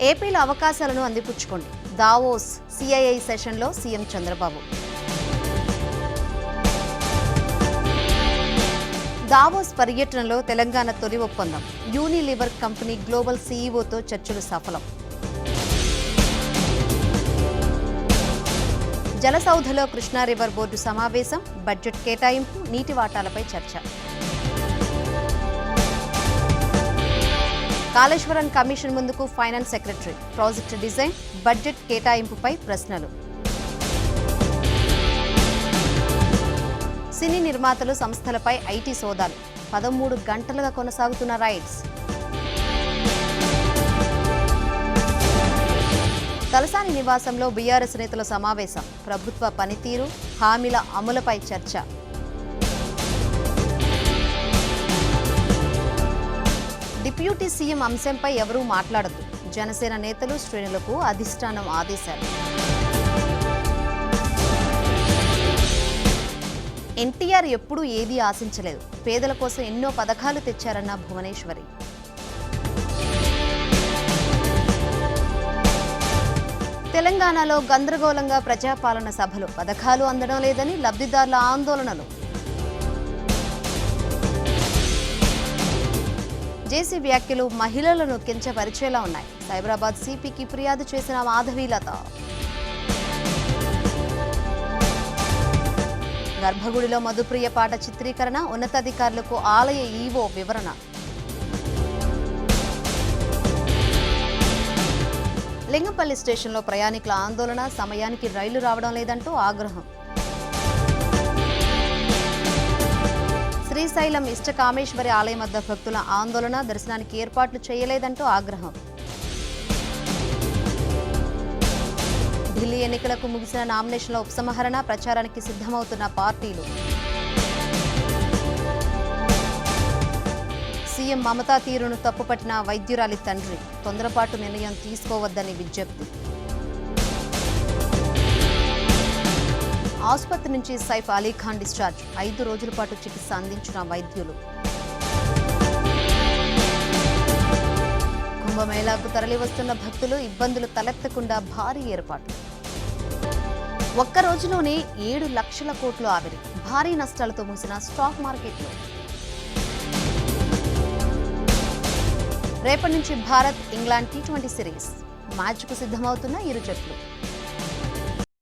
ఏపీలో అవకాశాలను అందిపుచ్చుకోండి. Davos CII సెషన్లో సీఎం చంద్రబాబు. దావోస్ పర్యటనలో తెలంగాణ తొలి ఒప్పందం. యూనిలివర్ కంపెనీ గ్లోబల్ సీఈఓతో చర్చలు సఫలం. జలసౌధలో కృష్ణా రివర్ బోర్డు సమావేశం. బడ్జెట్ కేటాయింపు, నీటి వాటాలపై చర్చ. కాళేశ్వరం కమిషన్ ముందుకు finance secretary. Project design, budget కేటాయింపుపై ప్రశ్నలు. సినీ నిర్మాతలు సంస్థలపై ఐటీ సోదాలు. 13 గంటలుగా కొనసాగుతున్న రైడ్స్. తలసాని నివాసంలో బీఆర్ఎస్ నేతల సమావేశం. ప్రభుత్వ పనితీరు, హామీల అమలుపై చర్చ. డిప్యూటీ సీఎం అంశంపై ఎవరూ మాట్లాడద్దు. జనసేన నేతలు, శ్రేణులకు అధిష్టానం ఆదేశాలు. ఎన్టీఆర్ ఎప్పుడూ ఏదీ ఆశించలేదు. పేదల కోసం ఎన్నో పథకాలు తెచ్చారన్న భువనేశ్వరి. తెలంగాణలో గందరగోళంగా ప్రజాపాలన సభలు. పథకాలు అందడం లేదని లబ్ధిదారుల ఆందోళనలు. జేసీ వ్యాఖ్యలు మహిళలను కించపరిచేలా ఉన్నాయి. సైబరాబాద్ సిపికి ఫిర్యాదు చేసిన మాధవీలత. గర్భగుడిలో మధుప్రియ పాట చిత్రీకరణ. ఉన్నతాధికారులకు ఆలయ ఈవో వివరణ. లింగంపల్లి స్టేషన్లో ప్రయాణికుల ఆందోళన. సమయానికి రైళ్లు రావడం లేదంటూ ఆగ్రహం. శ్రీశైలం ఇష్టకామేశ్వరి ఆలయం వద్ద భక్తుల ఆందోళన. దర్శనానికి ఏర్పాట్లు చేయలేదంటూ ఆగ్రహం. ఢిల్లీ ఎన్నికలకు ముగిసిన నామినేషన్ల ఉపసంహరణ. ప్రచారానికి సిద్ధమవుతున్న పార్టీలు. సీఎం మమతా తీరును తప్పుపట్టిన వైద్యురాలి తండ్రి. తొందరపాటు నిర్ణయం తీసుకోవద్దని విజ్ఞప్తి. ఆసుపత్రి నుంచి సైఫ్ అలీఖాన్ డిశ్చార్జ్. 5 రోజుల పాటు చికిత్స అందించిన వైద్యులు. కుంభమేళాకు తరలివస్తున్న భక్తులు. ఇబ్బందులు తలెత్తకుండా భారీ ఏర్పాట్లు. ఒక్క రోజులోనే 7 లక్షల కోట్లు ఆవిరి. భారీ నష్టాలతో మూసిన స్టాక్ మార్కెట్లు. రేపటి నుంచి భారత్, ఇంగ్లాండ్ T20 సిరీస్. మ్యాచ్కు సిద్ధమవుతున్న ఇరు జట్లు.